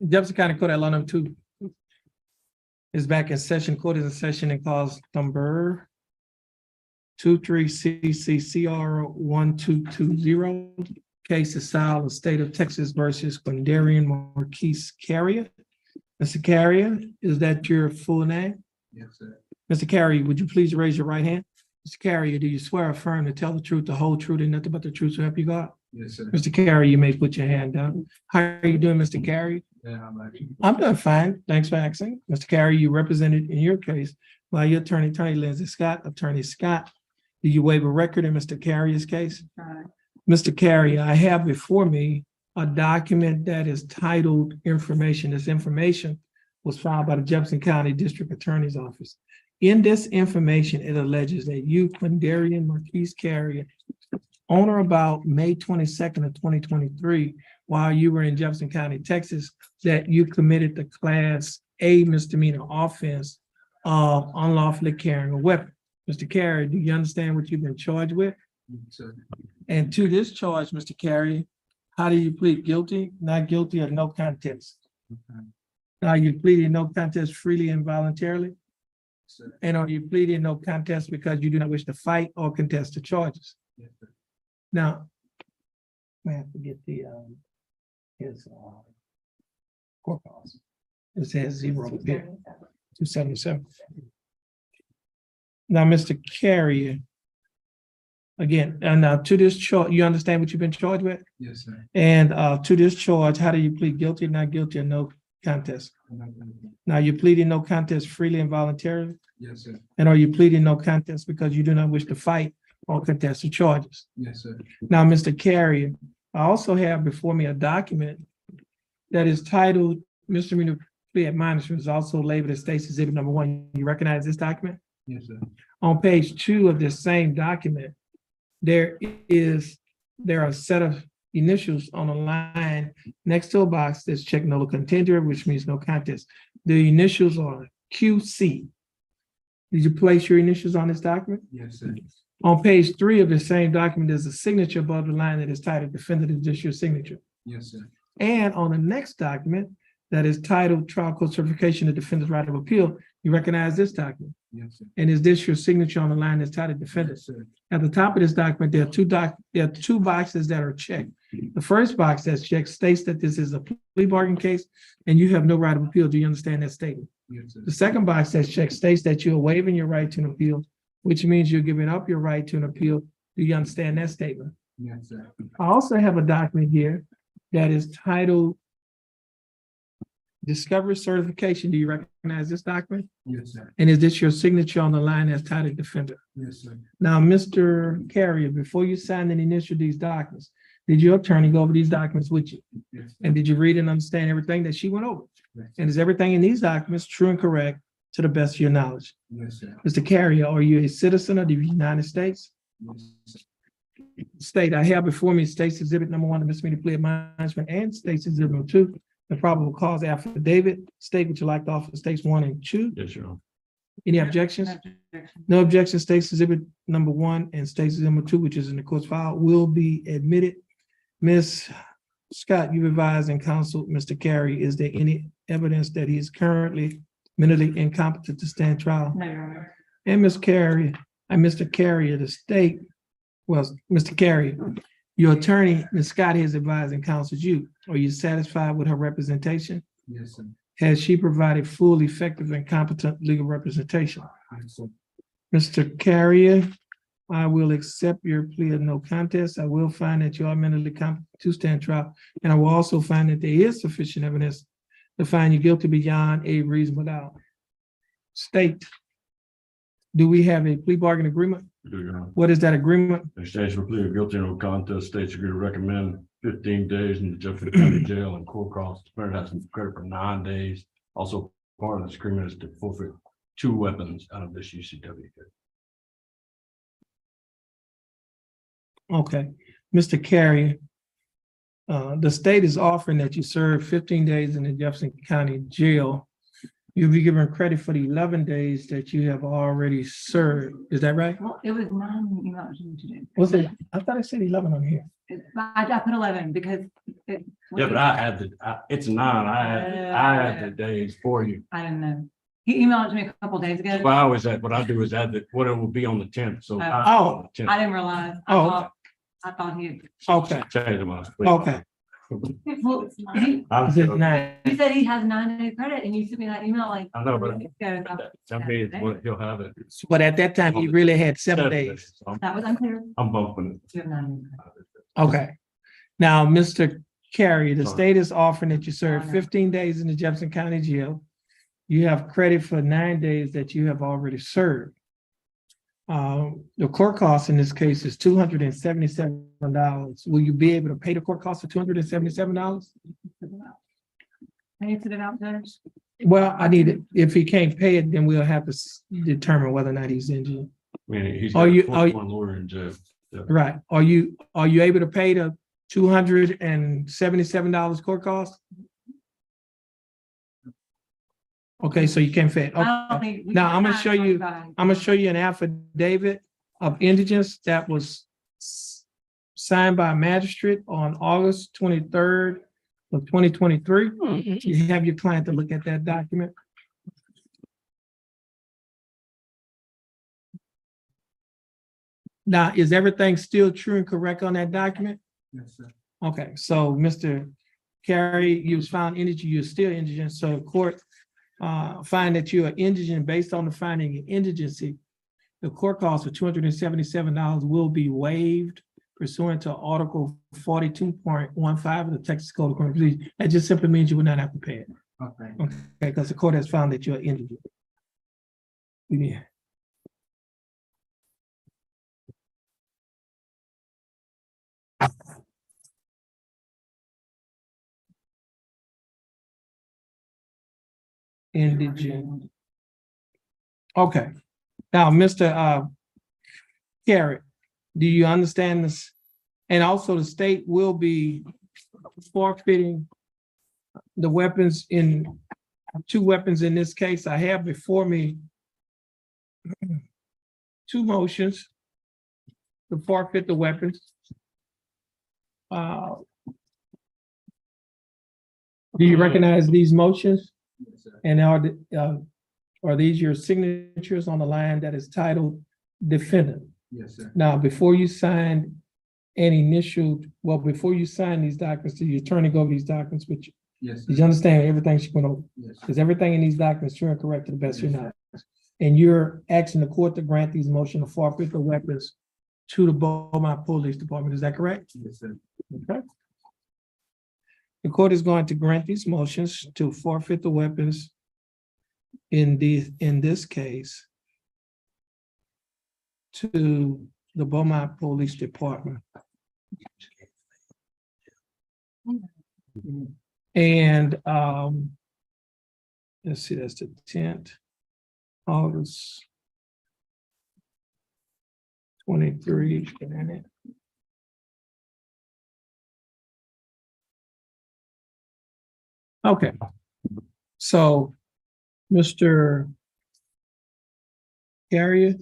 Jefferson County Court at law number 2 is back in session. Court is in session and calls number 23CCCR1220. Case is filed in the state of Texas versus Quindarian Marquise Carrier. Mr. Carrier, is that your full name? Yes, sir. Mr. Carrier, would you please raise your right hand? Mr. Carrier, do you swear or affirm to tell the truth, the whole truth, and nothing but the truth to help you God? Yes, sir. Mr. Carrier, you may put your hand down. How are you doing, Mr. Carrier? Yeah, I'm actually. I'm doing fine. Thanks for asking. Mr. Carrier, you represented in your case by your attorney, Lindsay Scott. Attorney Scott, do you waive a record in Mr. Carrier's case? Mr. Carrier, I have before me a document that is titled information. This information was filed by the Jefferson County District Attorney's Office. In this information, it alleges that you, Quindarian Marquise Carrier, on or about May 22nd of 2023, while you were in Jefferson County, Texas, that you committed the Class A misdemeanor offense of unlawfully carrying a weapon. Mr. Carrier, do you understand what you've been charged with? Yes, sir. And to this charge, Mr. Carrier, how do you plead? Guilty, not guilty, or no contest? Okay. Now you pleaded no contest freely and voluntarily? Sir. And are you pleading no contest because you do not wish to fight or contest the charges? Yes, sir. Now, I have to get the his court costs. It says 0 here, 277. Now, Mr. Carrier, again, and now to this charge, you understand what you've been charged with? Yes, sir. And to this charge, how do you plead? Guilty, not guilty, or no contest? Now, you're pleading no contest freely and voluntarily? Yes, sir. And are you pleading no contest because you do not wish to fight or contest the charges? Yes, sir. Now, Mr. Carrier, I also have before me a document that is titled Misdemeanor Plea Admonishment, is also labeled as State's Exhibit Number 1. You recognize this document? Yes, sir. On page 2 of this same document, there are a set of initials on a line next to a box that's checked no contender, which means no contest. The initials are QC. Did you place your initials on this document? Yes, sir. On page 3 of the same document, there's a signature above the line that is titled Defendant. Is this your signature? Yes, sir. And on the next document that is titled Trial Court Certification of Defendant's Right of Appeal, you recognize this document? Yes, sir. And is this your signature on the line that's titled Defendant? Yes, sir. At the top of this document, there are two boxes that are checked. The first box that's checked states that this is a plea bargain case and you have no right of appeal. Do you understand that statement? Yes, sir. The second box that's checked states that you are waiving your right to an appeal, which means you're giving up your right to an appeal. Do you understand that statement? Yes, sir. I also have a document here that is titled Discovery Certification. Do you recognize this document? Yes, sir. And is this your signature on the line that's titled Defendant? Yes, sir. Now, Mr. Carrier, before you signed and initialed these documents, did your attorney go over these documents with you? Yes, sir. And did you read and understand everything that she went over? Yes, And is everything in these documents true and correct to the best of your knowledge? yes, sir. Mr. Carrier, are you a citizen of the United States? Yes, sir. State, I have before me State's Exhibit Number 1, the misdemeanor plea admonishment, and State's Exhibit Number 2, the probable cause affidavit. State, would you like to offer States 1 and 2? Yes, Your Honor. Any objections? No objection. State's Exhibit Number 1 and State's Exhibit Number 2, which is in the court's file, will be admitted. Ms. Scott, you advised and counseled Mr. Carey. Is there any evidence that he is currently mentally incompetent to stand trial? No, Your Honor. And Ms. Carey, and Mr. Carrier, the state, well, Mr. Carey, your attorney, Ms. Scott, has advised and counseled you. Are you satisfied with her representation? Yes, sir. Has she provided full, effective, and competent legal representation? Yes, sir. Mr. Carrier, I will accept your plea of no contest. I will find that you are mentally competent to stand trial, and I will also find that there is sufficient evidence to find you guilty beyond a reasonable doubt. State, do we have a plea bargain agreement? We do, Your Honor. What is that agreement? In exchange for pleading guilty and no contest, states agree to recommend 15 days in the Jefferson County Jail and court costs. Defendant has some credit for 9 days. Also, part of this agreement is to forfeit 2 weapons out of this UCW case. Okay, Mr. Carrier, the state is offering that you serve 15 days in the Jefferson County Jail. You'll be given credit for the 11 days that you have already served. Is that right? Well, it was 9 you mentioned to do. Was it? I thought I said 11 on here. I put 11 because Yeah, but I had it's 9. I had the days for you. I didn't know. He emailed it to me a couple days ago. Well, I always add, what I do is add what it will be on the 10th, so. Oh. I didn't realize. Oh. I thought he. Okay, Change them up. okay. Well, he Is it 9? he said he has 9-day credit and you sent me that email like. I know, but 3 weeks ago. That means he'll have it. But at that time, he really had 7 days. So That was unclear. I'm bumping You have 9 days. Okay. Now, Mr. Carey, the Sorry. state is offering that you serve 15 days in the Jefferson County Jail. You have credit for 9 days that you have already served. The court cost in this case is $277. Will you be able to pay the court cost of $277? Can you put it out, Judge? Well, I need it. If he can't pay it, then we'll have to determine whether or not he's injured. I mean, he's Are got you- one lawyer in jail. Right. Are you able to pay the $277 court cost? Okay, so you can't pay it. I don't Okay. think. Now, I'm gonna show you- I'm I'm gonna show you an affidavit of indigence that was signed by a magistrate on August 23rd of 2023. You have your client to look at that document. Now, is everything still true and correct on that document? Yes, sir. Okay, so Mr. Carey, you was found indigent, you're still indigent, so court find that you are indigent based on the finding of indigency. The court cost of $277 will be waived pursuant to Article 42.15 of the Texas Code of Criminal Procedure. That just simply means you will not have to pay it, Okay. okay, because the court has found that you're indigent. Yeah. Indigent. Okay, now, Mr. Carey, do you understand this? And also the state will be forfeiting the weapons in, 2 weapons in this case. I have before me 2 motions to forfeit the weapons. Do you recognize these motions? Yes, sir. And are these your signatures on the line that is titled defendant? Yes, sir. Now, before you sign before you sign these documents, the attorney go over these documents with you. Yes, Did sir. you understand everything she went over? Yes, sir. Is everything in these documents true and correct to the best of your knowledge? And you're asking the court to grant these motions to forfeit the weapons to the Beaumont Police Department, is that correct? Yes, sir. Okay. The court is going to grant these motions to forfeit the weapons in this case to the Beaumont Police Department. And let's see, that's the 10th, August 23. Okay, so Mr. Carrier.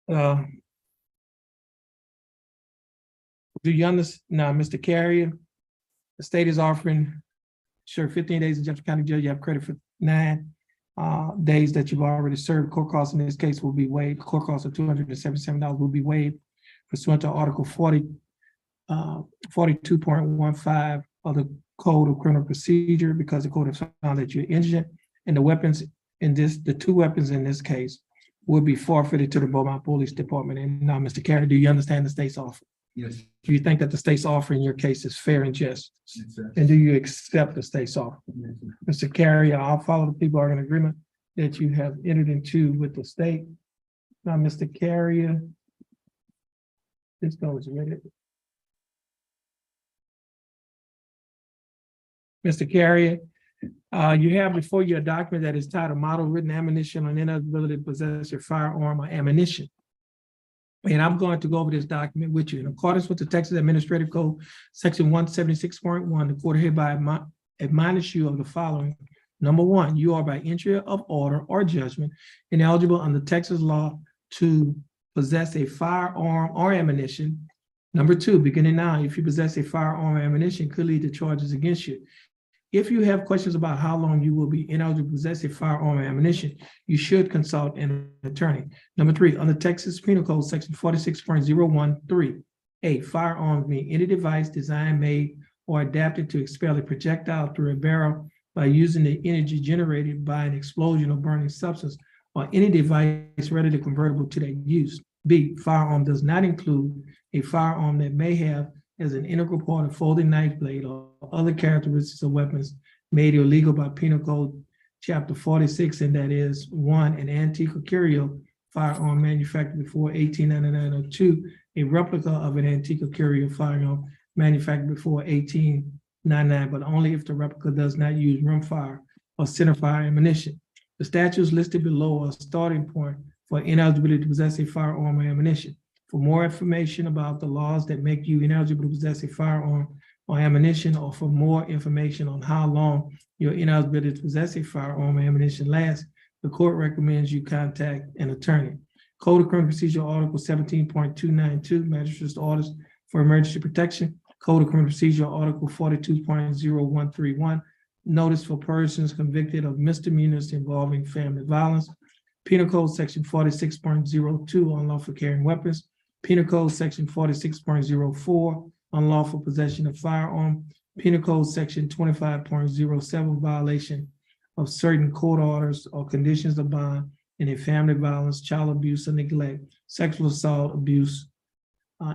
Do you understand now, Mr. Carrier? The state is offering, sure, 15 days in Jefferson County Jail. You have credit for 9 days that you've already served. Court costs in this case will be waived. Court costs of $277 will be waived pursuant to Article 42.15 of the Code of Criminal Procedure, because the court has found that you're indigent, and the weapons in this, the 2 weapons in this case will be forfeited to the Beaumont Police Department. And now, Mr. Carey, do you understand the state's offer? Yes, Do you think that the state's offer in your case is fair and just? yes, sir. And do you accept the state's offer? Yes, sir. Mr. Carey, I'll follow the people are in agreement that you have entered into with the state. Now, Mr. Carey, this goes with it. Mr. Carey, you have before you a document that is titled Model Written Ammunition on Inability to Possess a Firearm or Ammunition. And I'm going to go over this document with you. In accordance with the Texas Administrative Code, Section 176.1, the court hereby admonish you of the following. Number 1, you are by entry of order or judgment ineligible under Texas law to possess a firearm or ammunition. Number two, beginning now, if you possess a firearm or ammunition, could lead to charges against you. If you have questions about how long you will be ineligible to possess a firearm or ammunition, you should consult an attorney. Number three, under Texas Penal Code, section 46.013, a firearm being any device designed, made, or adapted to expel a projectile through a barrel by using the energy generated by an explosion or burning substance, or any device readily convertible to that use. B, firearm does not include a firearm that may have as an integral part of folding knife blade or other characteristics of weapons made illegal by Penal Code Chapter 46, and that is one, an antique or curio firearm manufactured before 1899, or two, a replica of an antique or curio firearm manufactured before 1899, but only if the replica does not use rimfire or centerfire ammunition. The statutes listed below are a starting point for ineligibility to possess a firearm or ammunition. For more information about the laws that make you ineligible to possess a firearm or ammunition, or for more information on how long your ineligibility to possess a firearm or ammunition lasts, the court recommends you contact an attorney. Code of Criminal Procedure Article 17.292, Magistrate's Orders for Emergency Protection. Code of Criminal Procedure Article 42.0131, Notice for persons convicted of misdemeanors involving family violence. Penal Code Section 46.02, unlawful carrying weapons. Penal Code Section 46.04, unlawful possession of firearm. Penal Code Section 25.07, violation of certain court orders or conditions of bond in a family violence, child abuse or neglect, sexual assault, abuse,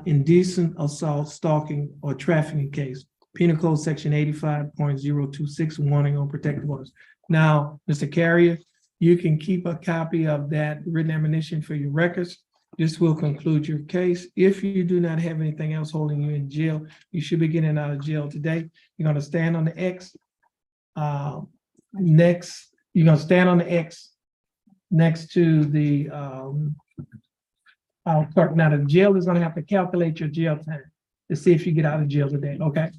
indecent assault, stalking, or trafficking case. Penal Code Section 85.026, warning on protective orders. Now, Mr. Carrier, you can keep a copy of that written admonition for your records. This will conclude your case. If you do not have anything else holding you in jail, you should be getting out of jail today. You're gonna stand on the X. Next, you're gonna stand on the X next to the clerk. Now, the jail is gonna have to calculate your jail time to see if you get out of jail today, okay?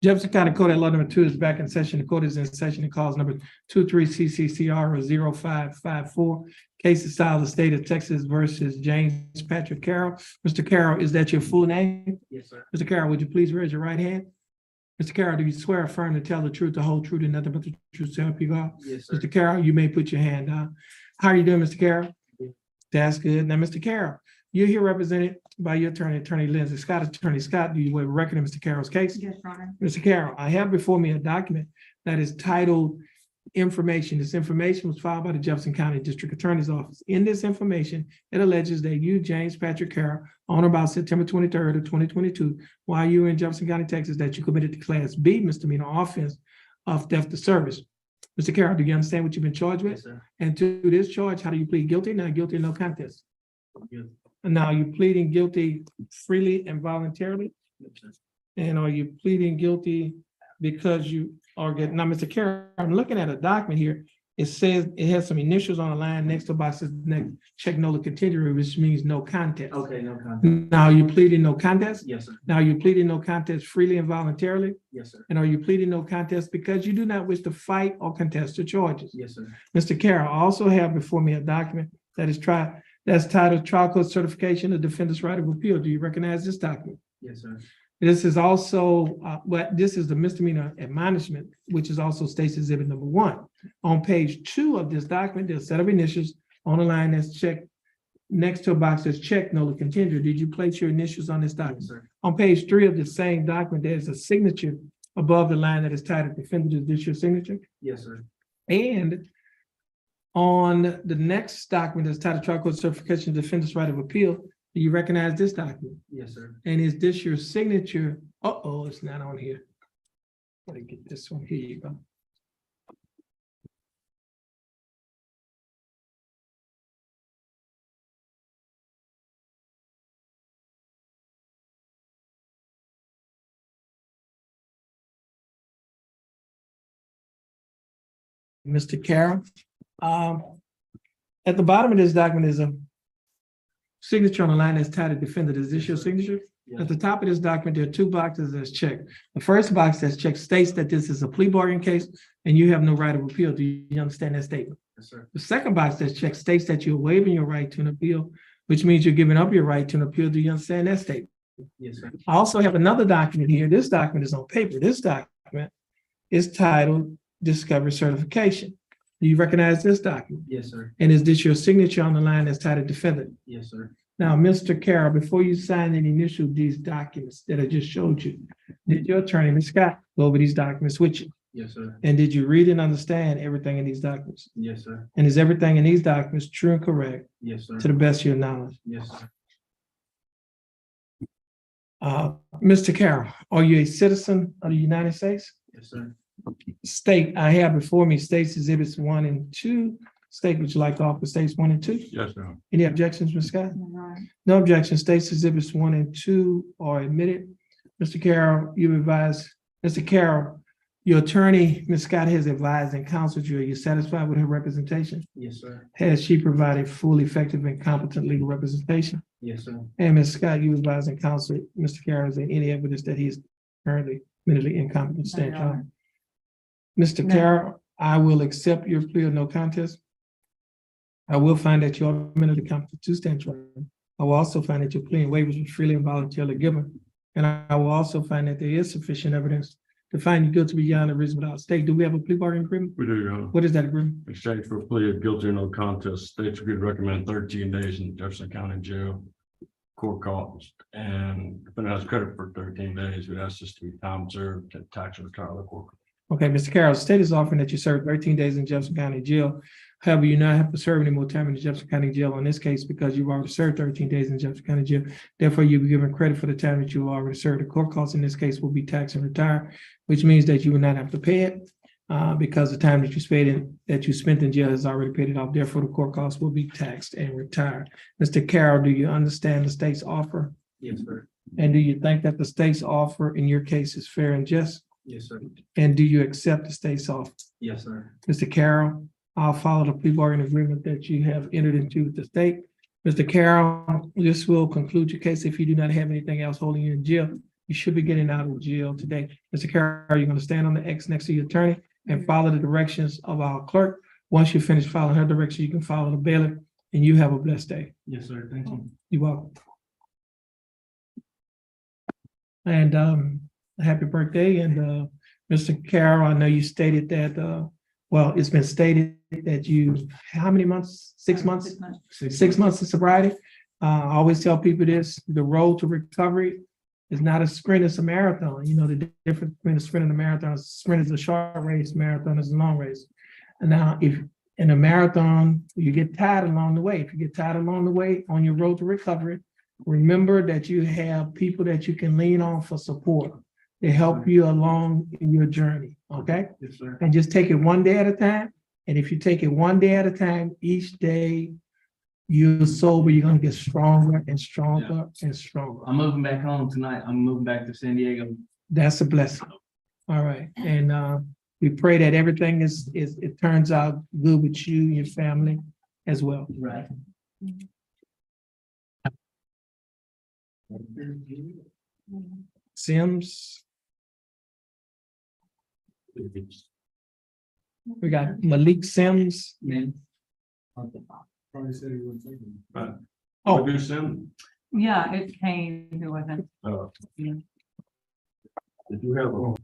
Jefferson County Code at Law number 2 is back in session. The court is in session and calls number 23 CCCR 0554. Case is filed the state of Texas versus James Patrick Carroll. Mr. Carroll, is that your full name? Yes, sir. Mr. Carroll, would you please raise your right hand? Mr. Carroll, do you swear or affirm to tell the truth, the whole truth, and nothing but the truth, so help you God? Yes, sir. Mr. Carroll, you may put your hand down. How are you doing, Mr. Carroll? Good. That's good. Now, Mr. Carroll, you're here represented by your attorney, Attorney Lindsay Scott. Attorney Scott, do you waive a record in Mr. Carroll's case? Yes, Your Honor. Mr. Carroll, I have before me a document that is titled Information. This information was filed by the Jefferson County District Attorney's Office. In this information, it alleges that you, James Patrick Carroll, on or about September 23rd of 2022, while you were in Jefferson County, Texas, that you committed the Class B misdemeanor offense of theft of service. Mr. Carroll, do you understand what you've been charged with? Yes, sir. And to this charge, how do you plead guilty? Not guilty, no contest. Yes, And now, are you pleading guilty freely and voluntarily? sir. And are you pleading guilty because you are getting, now, Mr. Carroll, I'm looking at a document here. It says, it has some initials on the line next to boxes, next, check no contendory, which means no contest. Okay, no contest. Now, you pleading no contest? Yes, sir. Now, you pleading no contest freely and voluntarily? Yes, sir. And are you pleading no contest because you do not wish to fight or contest the charges? Yes, sir. Mr. Carroll, I also have before me a document that's titled Trial Court Certification of Defendant's Right of Appeal. Do you recognize this document? Yes, sir. This is also, this is the misdemeanor admonishment, which is also states exhibit number 1. On page 2 of this document, there's a set of initials on the line that's checked, next to a box that's checked, no contender. Did you place your initials on this Yes, document? sir. On page 3 of the same document, there's a signature above the line that is titled Defendant. Is this your signature? Yes, sir. And on the next document that's titled Trial Court Certification of Defendant's Right of Appeal, do you recognize this document? Yes, sir. And is this your signature? Uh-oh, it's not on here. Gotta get this one. Here you go. Mr. Carroll, at the bottom of this document is a signature on the line that's titled Defendant. Is this your signature? Yes. At the top of this document, there are 2 boxes that's checked. The first box that's checked states that this is a plea bargain case and you have no right of appeal. Do you understand that statement? Yes, sir. The second box that's checked states that you're waiving your right to an appeal, which means you're giving up your right to an appeal. Do you understand that statement? Yes, sir. I also have another document here. This document is on paper. This document is titled Discovery Certification. Do you recognize this document? Yes, sir. And is this your signature on the line that's titled Defendant? Yes, sir. Now, Mr. Carroll, before you sign and initial these documents that I just showed you, did your attorney, Ms. Scott, go over these documents with you? Yes, sir. And did you read and understand everything in these documents? Yes, sir. And is everything in these documents true and correct Yes, sir. to the best of your knowledge? Yes, sir. Mr. Carroll, are you a citizen of the United States? Yes, sir. State, I have before me states exhibits 1 and 2. State, would you like to offer states 1 and 2? Yes, sir. Any objections, Ms. Scott? Your Honor. No objection. States exhibits 1 and 2 are admitted. Mr. Carroll, you advise, Mr. Carroll, your attorney, Ms. Scott, has advised and counseled you. Are you satisfied with her representation? Yes, sir. Has she provided full, effective, and competent legal representation? Yes, sir. And Ms. Scott, you advise and counsel Mr. Carroll, is there any evidence that he is currently mentally incompetent to stand No, Your trial? Honor. Mr. No. Carroll, I will accept your plea of no contest. I will find that you are mentally competent to stand trial. I will also find that your plea and waivers were freely and voluntarily given. And I will also find that there is sufficient evidence to find you guilty beyond a reasonable doubt. State, do we have a plea bargain agreement? We do, Your Honor. What is that agreement? Exchange for a plea of guilty or no contest, states agreed to recommend 13 days in Jefferson County Jail. Court cost, and defendant has credit for 13 days. We ask this to be time served and tax and trial of court. Okay, Mr. Carroll, the state is offering that you serve 13 days in Jefferson County Jail. However, you not have to serve any more time in the Jefferson County Jail on this case because you've already served 13 days in Jefferson County Jail. Therefore, you'll be given credit for the time that you already served. The court costs in this case will be taxed and retired, which means that you will not have to pay it because the time that you spent in jail has already paid it off. Therefore, the court costs will be taxed and retired. Mr. Carroll, do you understand the state's offer? Yes, sir. And do you think that the state's offer in your case is fair and just? Yes, sir. And do you accept the state's offer? Yes, sir. Mr. Carroll, I'll follow the plea bargain agreement that you have entered into with the state. Mr. Carroll, this will conclude your case if you do not have anything else holding you in jail. You should be getting out of jail today. Mr. Carroll, you're going to stand on the X next to your attorney and follow the directions of our clerk. Once you finish following her direction, you can follow the bailiff, and you have a blessed day. Yes, sir. Thank you. You're welcome. And happy birthday. And Mr. Carroll, I know you stated that, well, it's been stated that you, how many months? 6 months? 6 months of sobriety. I always tell people this, the road to recovery is not a sprint, it's a marathon. You know, the difference between a sprint and a marathon, a sprint is a short race, marathon is a long race. And now if in a marathon, you get tired along the way. If you get tired along the way on your road to recovery, remember that you have people that you can lean on for support to help you along in your journey, okay? Yes, sir. And just take it one day at a time. And if you take it one day at a time, each day you're sober, you're gonna get stronger and stronger and stronger. I'm moving back home tonight. I'm moving back to San Diego. That's a blessing. All right, and we pray that everything it turns out good with you and your family as well. Right. Sims. We got Malik Sims. Man. Oh, Do some, Yeah, it came, it wasn't. did you have a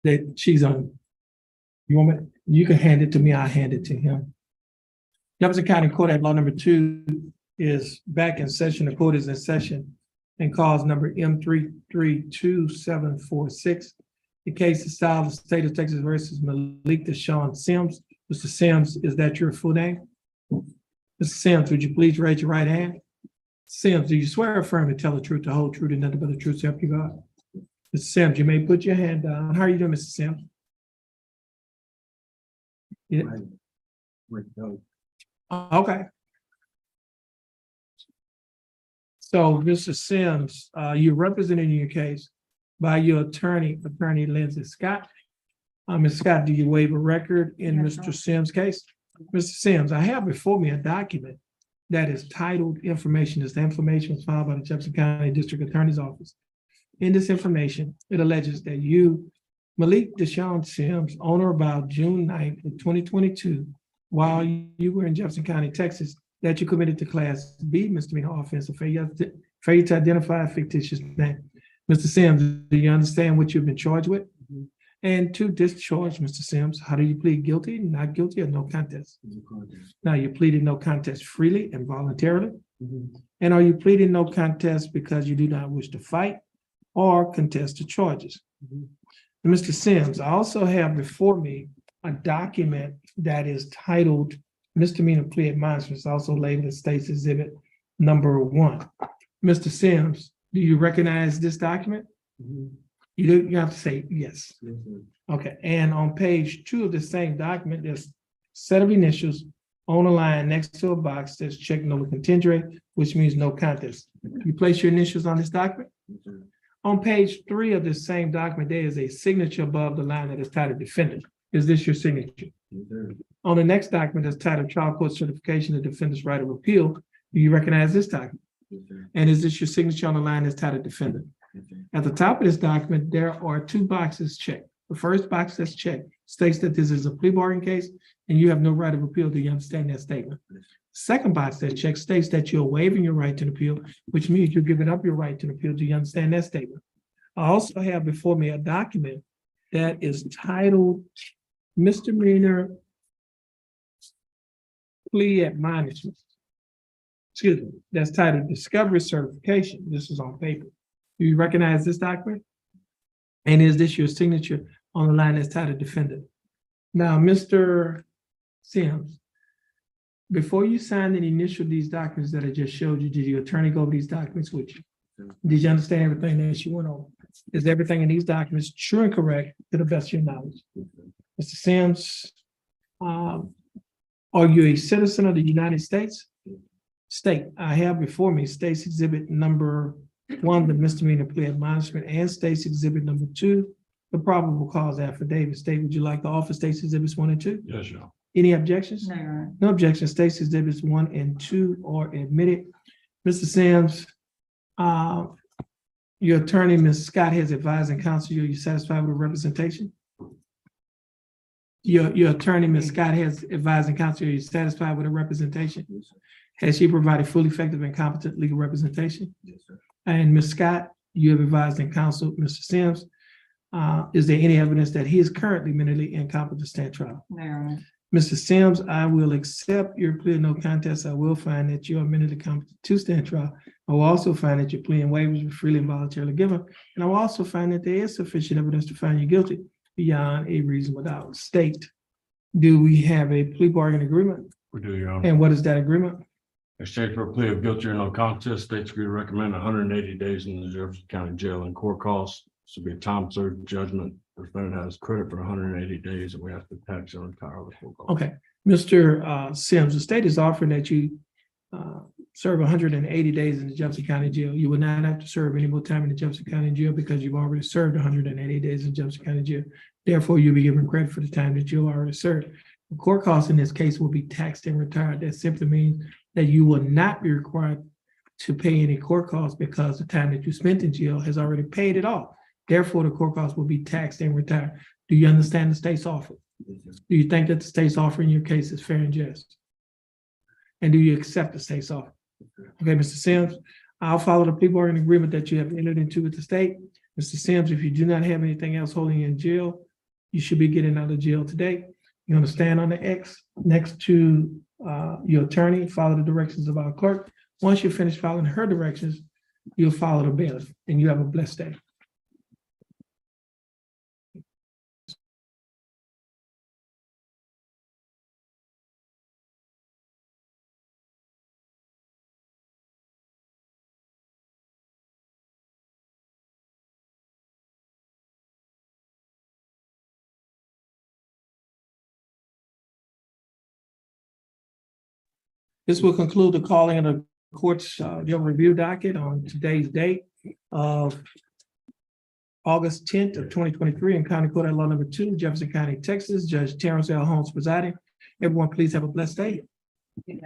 That she's on. You want me, you can hand it to me, I'll hand it to him. Jefferson County Court at Law number 2 is back in session. The court is in session and calls number M332746. The case is styled the state of Texas versus Malik Deshaun Sims. Mr. Sims, is that your full name? Mr. Sims, would you please raise your right hand? Sims, do you swear or affirm to tell the truth, the whole truth, and nothing but the truth, so help you God? Mr. Sims, you may put your hand down. How are you doing, Mr. Sims? Yeah. Okay. So, Mr. Sims, you're represented in your case by your attorney, Attorney Lindsay Scott. Ms. Scott, do you waive a record in Yes, Mr. sir. Sims' case? Mr. Sims, I have before me a document that is titled information. This information was filed by the Jefferson County District Attorney's Office. In this information, it alleges that you, Malik Deshaun Sims, on or about June 9th of 2022, while you were in Jefferson County, Texas, that you committed to Class B misdemeanor offense of failure to identify a fictitious name. Mr. Sims, do you understand what you've been charged with? And to discharge, Mr. Sims, how do you plead guilty, not guilty, or no contest? Now, you pleaded no contest freely and voluntarily? And are you pleading no contest because you do not wish to fight or contest the charges? And Mr. Sims, I also have before me a document that is titled misdemeanor plea admonishments, also labeled as State's Exhibit number 1. Mr. Sims, do you recognize this document? You do, you have to say yes. Okay, and on page 2 of the same document, there's a set of initials on a line next to a box that's checked no contingere, which means no contest. You place your initials on this document? On page 3 of this same document, there is a signature above the line that is titled defendant. Is this your signature? On the next document that's titled trial court certification of defendant's right of appeal, do you recognize this document? And is this your signature on the line that's titled defendant? At the top of this document, there are 2 boxes checked. The first box that's checked states that this is a plea bargain case and you have no right of appeal. Do you understand that statement? Second box that's checked states that you're waiving your right to appeal, which means you're giving up your right to appeal. Do you understand that statement? I also have before me a document that is titled misdemeanor plea admonishment. Excuse me, that's titled discovery certification. This is on paper. Do you recognize this document? And is this your signature on the line that's titled defendant? Now, Mr. Sims, before you signed and initialed these documents that I just showed you, did your attorney go over these documents with you? Did you understand everything that you went over? Is everything in these documents true and correct to the best of your knowledge? Mr. Sims, are you a citizen of the United States? State, I have before me State's Exhibit number 1, the misdemeanor plea admonishment, and State's Exhibit number 2, the probable cause affidavit. State, would you like to offer State's Exhibits 1 and 2? Yes, sir. Any objections? No, Your Honor. No objections. State's Exhibits 1 and 2 are admitted. Mr. Sims, your attorney, Ms. Scott, has advised and counseled you. Are you satisfied with the representation? Your attorney, Ms. Scott, has advised and counseled you. Are you satisfied with the representation? Has she provided full, effective, and competent legal representation? Yes, sir. And Ms. Scott, you have advised and counseled Mr. Sims. Is there any evidence that he is currently mentally incompetent to stand trial? No, Your Honor. Mr. Sims, I will accept your plea of no contest. I will find that you are mentally competent to stand trial. I will also find that your plea and waivers were freely and voluntarily given. And I will also find that there is sufficient evidence to find you guilty beyond a reasonable doubt. State, do we have a plea bargain agreement? We do, Your Honor. And what is that agreement? Exchange for a plea of guilty or no contest, state's agree to recommend 180 days in the Jefferson County Jail and court costs. This will be a time served judgment. The defendant has credit for 180 days and we have to tax and retire the full cost. Okay, Mr. Sims, the state is offering that you serve 180 days in the Jefferson County Jail. You will not have to serve any more time in the Jefferson County Jail because you've already served 180 days in Jefferson County Jail. Therefore, you'll be given credit for the time that you already served. The court costs in this case will be taxed and retired. That simply means that you will not be required to pay any court costs because the time that you spent in jail has already paid it off. Therefore, the court costs will be taxed and retired. Do you understand the state's offer? Yes, sir. Do you think that the state's offer in your case is fair and just? And do you accept the state's offer? Okay, Mr. Sims, I'll follow the plea bargaining agreement that you have entered into with the state. Mr. Sims, if you do not have anything else holding you in jail, you should be getting out of jail today. You're gonna stand on the X next to your attorney, follow the directions of our clerk. Once you finish following her directions, you'll follow the bailiff, and you have a blessed day. This will conclude the calling of the court's your review docket on today's date of August 10th of 2023 in County Court at Law Number 2, Jefferson County, Texas. Judge Terrence L. Holmes presiding. Everyone, please have a blessed day. Okay.